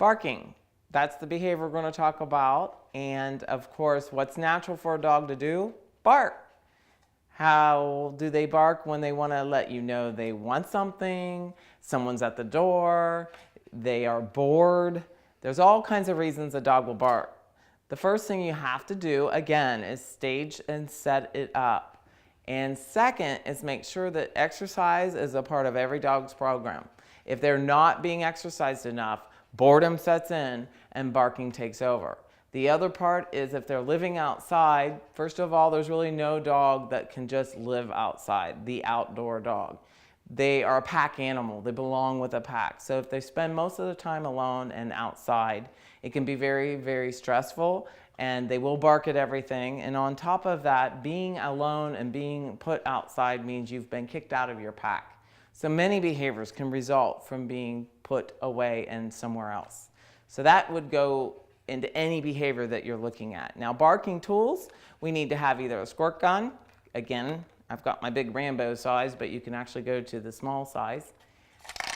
Barking. That's the behavior we're going to talk about. And of course, what's natural for a dog to do? Bark. How do they bark? When they want to let you know they want something, someone's at the door, they are bored. There's all kinds of reasons a dog will bark. The first thing you have to do, again, is stage and set it up. And second is make sure that exercise is a part of every dog's program. If they're not being exercised enough, boredom sets in and barking takes over. The other part is if they're living outside, first of all, there's really no dog that can just live outside, the outdoor dog. They are a pack animal. They belong with a pack. So if they spend most of the time alone and outside, it can be very, very stressful, and they will bark at everything. And on top of that, being alone and being put outside means you've been kicked out of your pack. So many behaviors can result from being put away and somewhere else. So that would go into any behavior that you're looking at. Now, barking tools, we need to have either a squirt gun. Again, I've got my big Rambo size, but you can actually go to the small size.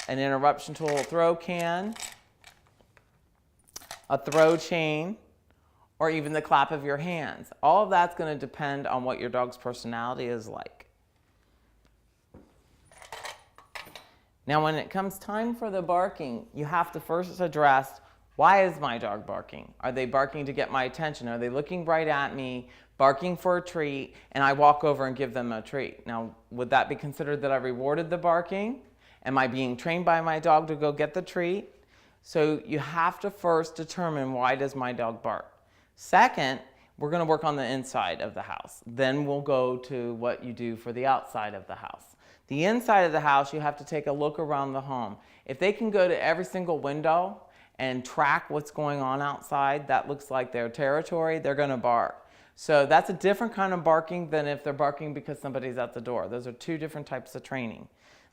An interruption tool, a throw can, a throw chain, or even the clap of your hands. All of that's going to depend on what your dog's personality is like. Now, when it comes time for the barking, you have to first address, why is my dog barking? Are they barking to get my attention? Are they looking right at me, barking for a treat, and I walk over and give them a treat? Now, would that be considered that I rewarded the barking? Am I being trained by my dog to go get the treat? So you have to first determine, why does my dog bark? Second, we're going to work on the inside of the house. Then we'll go to what you do for the outside of the house. The inside of the house, you have to take a look around the home. If they can go to every single window and track what's going on outside, that looks like their territory, they're going to bark. So that's a different kind of barking than if they're barking because somebody's at the door. Those are two different types of training.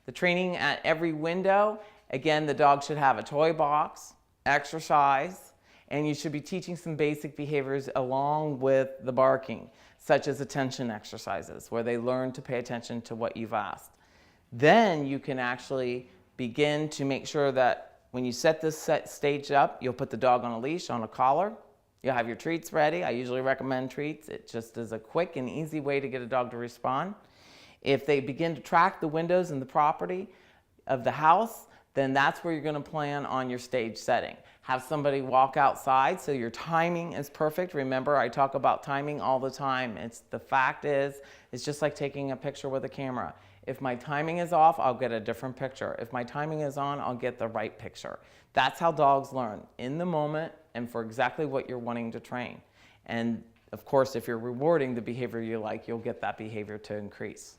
The training at every window, again, the dog should have a toy box, exercise, and you should be teaching some basic behaviors along with the barking, such as attention exercises, where they learn to pay attention to what you've asked. Then you can actually begin to make sure that when you set this stage up, you'll put the dog on a leash, on a collar. You'll have your treats ready. I usually recommend treats. It just is a quick and easy way to get a dog to respond. If they begin to track the windows and the property of the house, then that's where you're going to plan on your stage setting. Have somebody walk outside so your timing is perfect. Remember, I talk about timing all the time. The fact is, it's just like taking a picture with a camera. If my timing is off, I'll get a different picture. If my timing is on, I'll get the right picture. That's how dogs learn, in the moment and for exactly what you're wanting to train. And of course, if you're rewarding the behavior you like, you'll get that behavior to increase.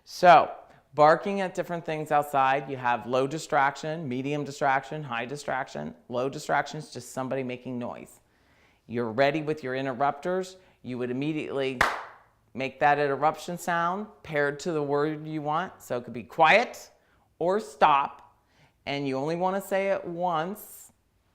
So, barking at different things outside, you have low distraction, medium distraction, high distraction. Low distraction is just somebody making noise. You're ready with your interrupters. You would immediately make that interruption sound paired to the word you want. So it could be quiet or stop. And you only want to say it once,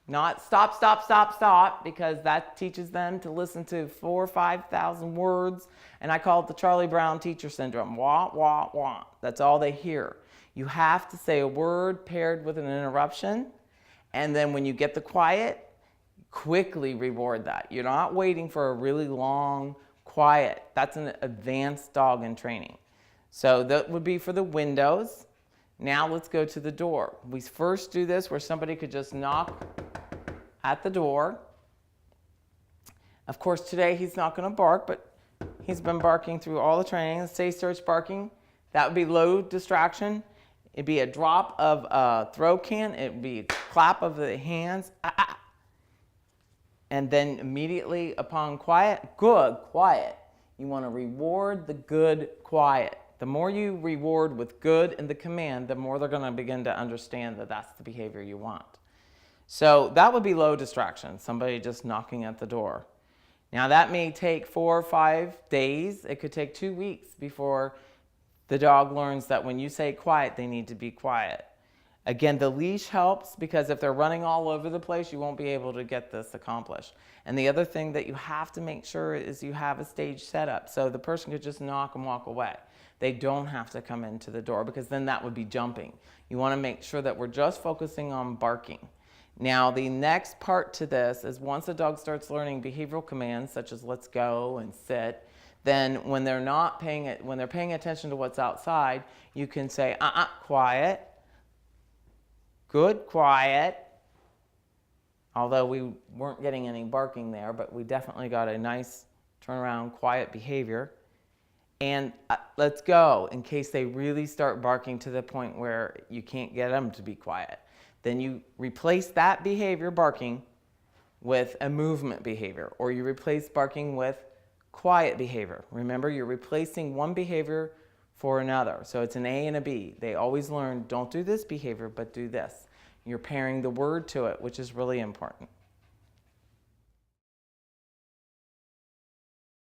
not stop, stop, stop, stop, because that teaches them to listen to 4,000 or 5,000 words. And I call it the Charlie Brown teacher syndrome. Wah, wah, wah. That's all they hear. You have to say a word paired with an interruption. And then when you get the quiet, quickly reward that. You're not waiting for a really long quiet. That's an advanced dog in training. So that would be for the windows. Now let's go to the door. We first do this where somebody could just knock at the door. Of course, today he's not going to bark, but he's been barking through all the training. The stay search barking, that would be low distraction. It'd be a drop of a throw can. It'd be a clap of the hands. And then immediately upon quiet, good, quiet. You want to reward the good, quiet. The more you reward with good in the command, the more they're going to begin to understand that that's the behavior you want. So that would be low distraction, somebody just knocking at the door. Now that may take 4 or 5 days. It could take 2 weeks before the dog learns that when you say quiet, they need to be quiet. Again, the leash helps because if they're running all over the place, you won't be able to get this accomplished. And the other thing that you have to make sure is you have a stage set up so the person could just knock and walk away. They don't have to come into the door because then that would be jumping. You want to make sure that we're just focusing on barking. Now, the next part to this is once a dog starts learning behavioral commands such as let's go and sit, then when they're paying attention to what's outside, you can say, quiet, good, quiet. Although we weren't getting any barking there, but we definitely got a nice turnaround, quiet behavior. And let's go, in case they really start barking to the point where you can't get them to be quiet. Then you replace that behavior, barking, with a movement behavior, or you replace barking with quiet behavior. Remember, you're replacing one behavior for another. So it's an A and a B. They always learn, don't do this behavior, but do this. You're pairing the word to it, which is really important.